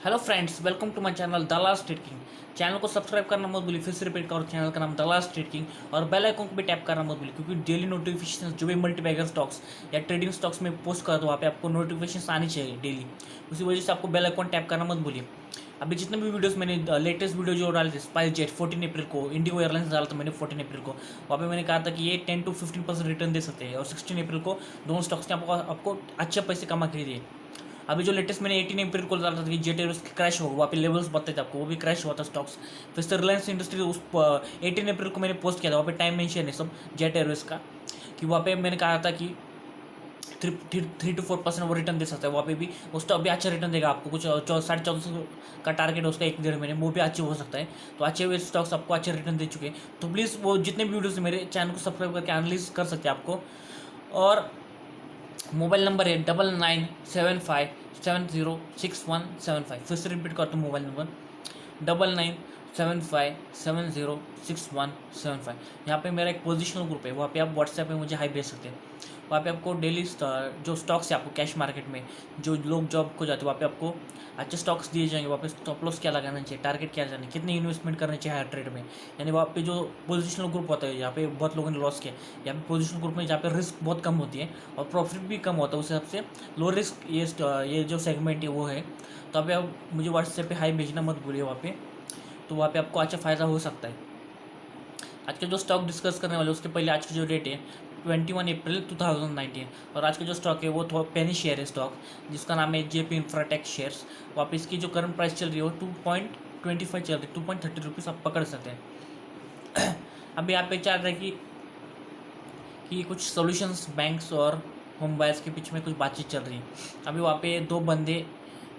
Hello friends, welcome to my channel the last trade king. Channel को subscribe करना मत भूलिए। फिर से रिपीट करो, चैनल का नाम द लास्ट ट्रेड किंग और बेल आइकन को भी टैप करना मत भूलिए, क्योंकि डेली नोटिफिकेशन जो भी मल्टीबैगर स्टॉक्स या ट्रेडिंग स्टॉक्स में पोस्ट कर दो वहाँ पे आपको नोटिफिकेशन आनी चाहिए डेली। उसी वजह से आपको बेल आइकन टैप करना मत भूलिए। अभी जितने भी वीडियोस मैंने लेटेस्ट वीडियो जो डाले थे, स्पाइस जेट 14 अप्रैल को, इंडिगो एयरलाइंस डाला था मैंने 14 अप्रैल को। वहाँ पे मैंने कहा था कि ये 10 to 15% रिटर्न दे सकते हैं, और 16 अप्रैल को दोनों स्टॉक्स ने आपको अच्छे पैसे कमा के दिए। अभी जो लेटेस्ट मैंने 18 अप्रैल को डाला था कि जेट एयरवेज क्रैश हो, वहाँ पे लेवल्स बताए थे आपको, वो भी क्रैश हुआ था स्टॉक्स। फिर से रिलायंस इंडस्ट्री उस 18 अप्रैल को मैंने पोस्ट किया था, वहाँ पे टाइम मेंशन है सब जेट एयरवेज का, कि वहाँ पे मैंने कहा था कि 3 to 4% वो रिटर्न दे सकता है। वहाँ पे भी उस स्टॉक भी अच्छा रिटर्न देगा आपको, कुछ 1450 का टारगेट है उसका 1 डेढ़ महीने, वो भी अच्छे हो सकता है। तो अच्छे हुए स्टॉक्स आपको अच्छे रिटर्न दे चुके हैं। तो प्लीज़ वो जितने भी वीडियोस मेरे चैनल को सब्सक्राइब करके एनालिस कर सकते हैं आपको। और मोबाइल नंबर है 9975706175। फिर से रिपीट करता हूँ, मोबाइल नंबर 9975706175। यहाँ पे मेरा एक पोजिशनल ग्रुप है, वहाँ पे आप व्हाट्सएप पे मुझे हाई भेज सकते हैं। वहाँ पे आपको डेली जो स्टॉक्स है आपको कैश मार्केट में जो लोग जॉब को जाते हैं, वहाँ पे आपको अच्छे स्टॉक्स दिए जाएंगे। वहाँ पे स्टॉप लॉस क्या लगाना चाहिए, टारगेट क्या जाना, कितनी इन्वेस्टमेंट करनी चाहिए हर ट्रेड में। यानी वहाँ पे जो पोजिशनल ग्रुप होता है, यहाँ पे बहुत लोगों ने लॉस किया। यहाँ पे पोजिशनल ग्रुप में जहाँ पे रिस्क बहुत कम होती है और प्रॉफिट भी कम होता है, उस हिसाब से लो रिस्क ये जो सेगमेंट है वो है। तो अभी आप मुझे व्हाट्सएप पे हाई भेजना मत भूलिए वहाँ पे, तो वहाँ पे आपको अच्छा फ़ायदा हो सकता है। आज का जो स्टॉक डिस्कस करने वाले उसके पहले आज की जो डेट है 21 अप्रैल 2019, और आज का जो स्टॉक है वो पेनी शेयर है स्टॉक, जिसका नाम है जेपी इंफ्राटेक शेयर्स। वहाँ पे इसकी जो करंट प्राइस चल रही है वो 2.25 चल रही है, 2.30 रुपीज़ आप पकड़ सकते हैं। अभी यहाँ पे चल रहा है कि कुछ सॉल्यूशंस बैंक्स और होम बायर्स के बीच में कुछ बातचीत चल रही है। अभी वहाँ पे दो बंदे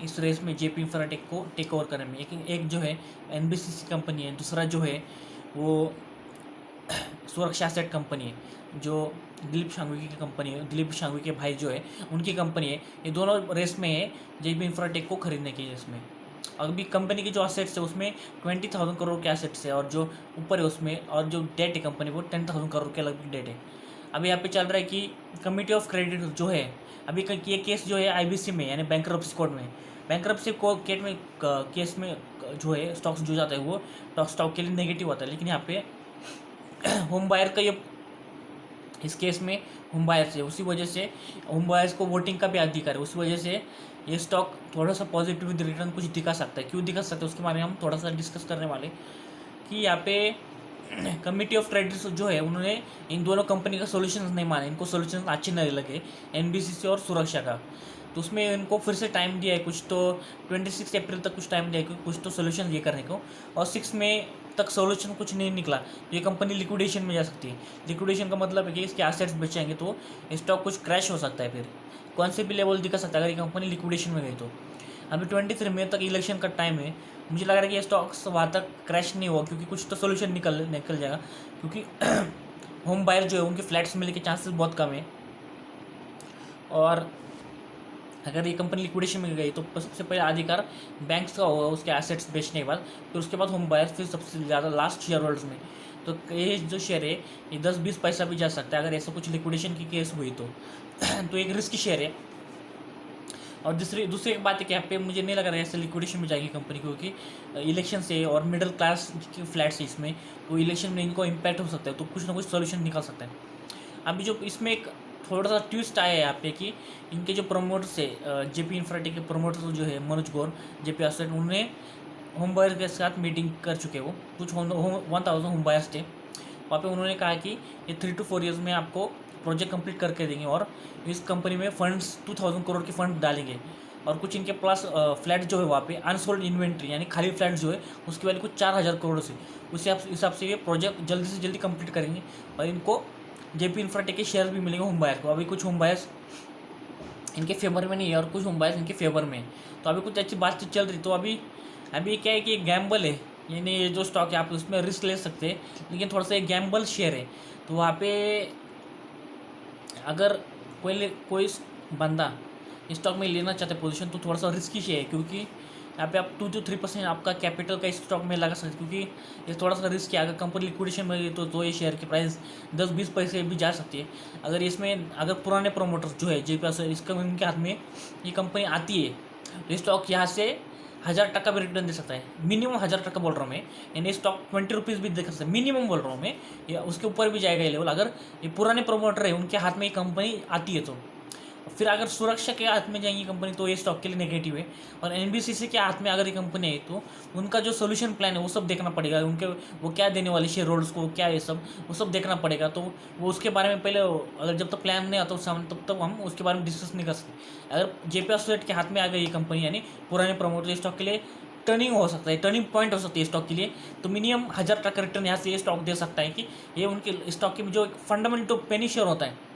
इस रेस में जेपी इंफ्राटेक को टेक ओवर करने में, एक जो है एनबीसीसी कंपनी है, दूसरा जो है वो सुरक्षा सेट कंपनी है, जो दिलीप शांघवी की कंपनी है, दिलीप शांघवी के भाई जो है उनकी कंपनी है। ये दोनों रेस में है जेपी इंफ्राटेक को खरीदने की रेस में। अभी कंपनी की जो असेट्स है उसमें 20,000 करोड़ के असेट्स है, और जो ऊपर है उसमें, और जो डेट है कंपनी वो 10,000 करोड़ के लगभग डेट है। अभी यहाँ पे चल रहा है कि कमिटी ऑफ क्रेडिट जो है, अभी ये केस जो है आईबीसी में, यानी बैंकरप्सी कोर्ट में, बैंकरप्सी कोर्ट में केस में जो है स्टॉक्स जो जाता है वो स्टॉक के लिए नेगेटिव होता है। लेकिन यहाँ पे होम बायर का ये इस केस में होम बायर्स है, उसी वजह से होम बायर्स को वोटिंग का भी अधिकार है, उसी वजह से ये स्टॉक थोड़ा सा पॉजिटिव रिटर्न कुछ दिखा सकता है। क्यों दिखा सकता है उसके बारे में हम थोड़ा सा डिस्कस करने वाले, कि यहाँ पे कमिटी ऑफ क्रेडिटर्स जो है उन्होंने इन दोनों कंपनी का सोल्यूशन नहीं माने, इनको सोल्यूशन अच्छे नहीं लगे एनबीसीसी और सुरक्षा का। तो उसमें इनको फिर से टाइम दिया है कुछ, तो 26 अप्रैल तक कुछ टाइम दिया है कुछ तो सोल्यूशन ये करने को, और 6 मई तक सोल्यूशन कुछ नहीं निकला तो ये कंपनी लिक्विडेशन में जा सकती है। लिक्विडेशन का मतलब है कि इसके एसेट्स बेचेंगे तो स्टॉक कुछ क्रैश हो सकता है, फिर कौन से भी लेवल दिखा सकता है अगर ये कंपनी लिक्विडेशन में गई तो। अभी 23 मई तक इलेक्शन का टाइम है, मुझे लग रहा है कि ये स्टॉक्स वहाँ तक क्रैश नहीं हुआ, क्योंकि कुछ तो सोल्यूशन निकल जाएगा, क्योंकि होम बायर जो है उनके फ्लैट्स मिलने के चांसेस बहुत कम है। और अगर ये कंपनी लिक्विडेशन में गई तो सबसे पहले अधिकार बैंक्स का होगा उसके एसेट्स बेचने के बाद, फिर उसके बाद होम बायर्स, फिर सबसे ज़्यादा लास्ट शेयर होल्डर्स में। तो ये जो शेयर है ये 10-20 पैसा भी जा सकता है अगर ऐसा कुछ लिक्विडेशन की केस हुई तो। तो एक रिस्क शेयर है। और दूसरी एक बात है कि यहाँ पे मुझे नहीं लग रहा है ऐसे लिक्विडेशन में जाएगी कंपनी, क्योंकि इलेक्शन से और मिडिल क्लास के फ्लैट्स है इसमें, तो इलेक्शन में इनको इम्पैक्ट हो सकता है, तो कुछ ना कुछ सोल्यूशन निकल सकता है। अभी जो इसमें एक थोड़ा सा ट्विस्ट आया है यहाँ पे कि इनके जो प्रमोटर्स है जेपी इंफ्राटेक के प्रमोटर्स जो है मनोज गौर, जेपी एसेट, उन्होंने होम बायर्स के साथ मीटिंग कर चुके हैं। वो कुछ 1000 होम बायर्स थे वहाँ पे। उन्होंने कहा कि ये 3 to 4 ईयर्स में आपको प्रोजेक्ट कंप्लीट करके देंगे, और इस कंपनी में फंड्स 2000 करोड़ के फंड डालेंगे, और कुछ इनके प्लस फ्लैट जो है वहाँ पे अनसोल्ड इन्वेंट्री यानी खाली फ्लैट जो है उसकी वैल्यू कुछ 4000 करोड़ से, उस हिसाब से ये प्रोजेक्ट जल्दी से जल्दी कंप्लीट करेंगे, और इनको जेपी इंफ्राटेक के शेयर भी मिलेंगे होम बायर को। अभी कुछ होम बायर्स इनके फेवर में नहीं है और कुछ होम बायर्स इनके फेवर में है, तो अभी कुछ अच्छी बातचीत चल रही। तो अभी अभी क्या है कि गैम्बल है, यानी ये जो स्टॉक है आप उसमें रिस्क ले सकते हैं, लेकिन थोड़ा सा एक गैम्बल शेयर है। तो वहाँ पे अगर कोई बंदा इस स्टॉक में लेना चाहते हैं पोजीशन, तो थोड़ा सा रिस्की शेयर है, क्योंकि यहाँ पे आप 2 to 3% आपका कैपिटल का इस स्टॉक में लगा सकते, क्योंकि ये थोड़ा सा रिस्क है। अगर कंपनी लिक्विडेशन में गई तो ये शेयर की प्राइस 10-20 पैसे भी जा सकती है। अगर इसमें अगर पुराने प्रोमोटर्स जो है जेपी इसका इनके हाथ में ये कंपनी आती है, तो स्टॉक यहाँ से 1000 टका भी रिटर्न दे सकता है, मिनिमम 1000 टका बोल रहा हूँ मैं। यानी स्टॉक 20 रुपीज़ भी दे सकता है, मिनिमम बोल रहा हूँ मैं, या उसके ऊपर भी जाएगा ये लेवल अगर ये पुराने प्रमोटर है उनके हाथ में ये कंपनी आती है तो। फिर अगर सुरक्षा के हाथ में जाएंगी कंपनी तो ये स्टॉक के लिए नेगेटिव है। और एनबीसीसी के हाथ में अगर ये कंपनी है तो उनका जो सोल्यूशन प्लान है वो सब देखना पड़ेगा, उनके वो क्या देने वाले शेयर होल्डर्स को, क्या ये सब वो सब देखना पड़ेगा। तो वो उसके बारे में पहले अगर जब तक प्लान नहीं आता उस सामने तब तक हम उसके बारे में डिस्कस नहीं कर सकते। अगर जेपी एसोसिएट के हाथ में आ गई ये कंपनी यानी पुराने प्रमोटर स्टॉक के लिए टर्निंग हो सकता है, टर्निंग पॉइंट हो सकती है स्टॉक के लिए, तो मिनिमम 1000 टका रिटर्न यहाँ से ये स्टॉक दे सकता है कि ये उनके स्टॉक के जो फंडामेंटल पेनी शेयर होता है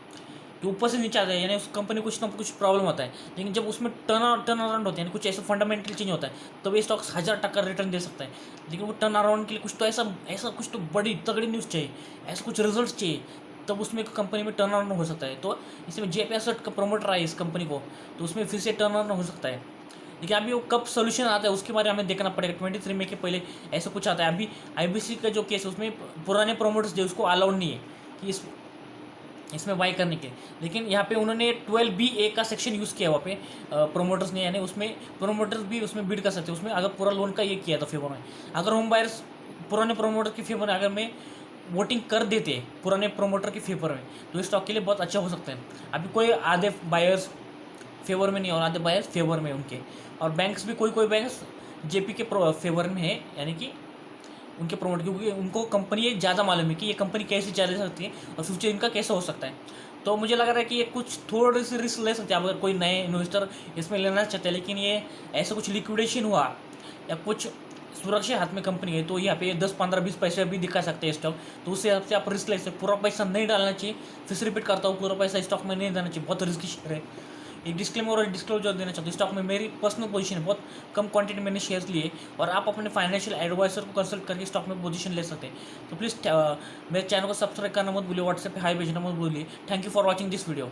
कि ऊपर से नीचे आता है, यानी उस कंपनी कुछ ना कुछ प्रॉब्लम होता है, लेकिन जब उसमें टर्न अराउंड होता है यानी कुछ ऐसा फंडामेंटल चेंज होता है तब ये स्टॉक्स 1000 टका रिटर्न दे सकता है। लेकिन वो टर्न अराउंड के लिए कुछ तो ऐसा ऐसा कुछ तो बड़ी तगड़ी न्यूज़ चाहिए, ऐसा कुछ रिजल्ट चाहिए, तब उसमें कंपनी में टर्न अराउंड हो सकता है। तो इसमें जेपी एसोसिएट का प्रमोटर है इस कंपनी को, तो उसमें फिर से टर्न अराउंड हो सकता है। लेकिन अभी वो कब सोल्यूशन आता है उसके बारे में हमें देखना पड़ेगा। 23 मई के पहले ऐसा कुछ आता है। अभी आईबीसी का जो केस है उसमें पुराने प्रोमोटर्स जो उसको अलाउड नहीं है कि इसमें बाई करने के, लेकिन यहाँ पे उन्होंने 12B का सेक्शन यूज़ किया वहाँ पे प्रोमोटर्स ने, यानी उसमें प्रोमोटर्स भी उसमें बिड कर सकते हैं उसमें, अगर पूरा लोन का ये किया था फेवर में। अगर होम बायर्स पुराने प्रोमोटर के फेवर में अगर मैं वोटिंग कर देते पुराने प्रोमोटर के फेवर में तो इस स्टॉक के लिए बहुत अच्छा हो सकता है। अभी कोई आधे बायर्स फेवर में नहीं और आधे बायर्स फेवर में उनके, और बैंक्स भी कोई बैंक्स जेपी के फेवर में है, यानी कि उनके प्रमोट, क्योंकि उनको कंपनी ये ज़्यादा मालूम है कि ये कंपनी कैसे चल सकती है और फ्यूचर इनका कैसा हो सकता है। तो मुझे लग रहा है कि ये कुछ थोड़ी सी रिस्क ले सकते हैं अगर कोई नए इन्वेस्टर इसमें लेना चाहते हैं। लेकिन ये ऐसा कुछ लिक्विडेशन हुआ या कुछ सुरक्षा हाथ में कंपनी है तो यहाँ पे 10, 15, 20 पैसे भी दिखा सकते हैं स्टॉक, तो उससे हिसाब से आप रिस्क ले सकते। पूरा पैसा नहीं डालना चाहिए, फिर से रिपीट करता हूँ, पूरा पैसा स्टॉक में नहीं देना चाहिए, बहुत रिस्की शेयर है। एक डिस्क्लेमर और डिस्क्लोजर देना चाहता हूँ, स्टॉक में मेरी पर्सनल पोजीशन है, बहुत कम क्वांटिटी मैंने शेयर्स लिए और आप अपने फाइनेंशियल एडवाइजर को कंसल्ट करके स्टॉक में पोजीशन ले सकते हैं। तो प्लीज़ मेरे चैनल को सब्सक्राइब करना मत भूलिए, व्हाट्सएप पे हाई भेजना मत भूलिए। Thank you for watching this video.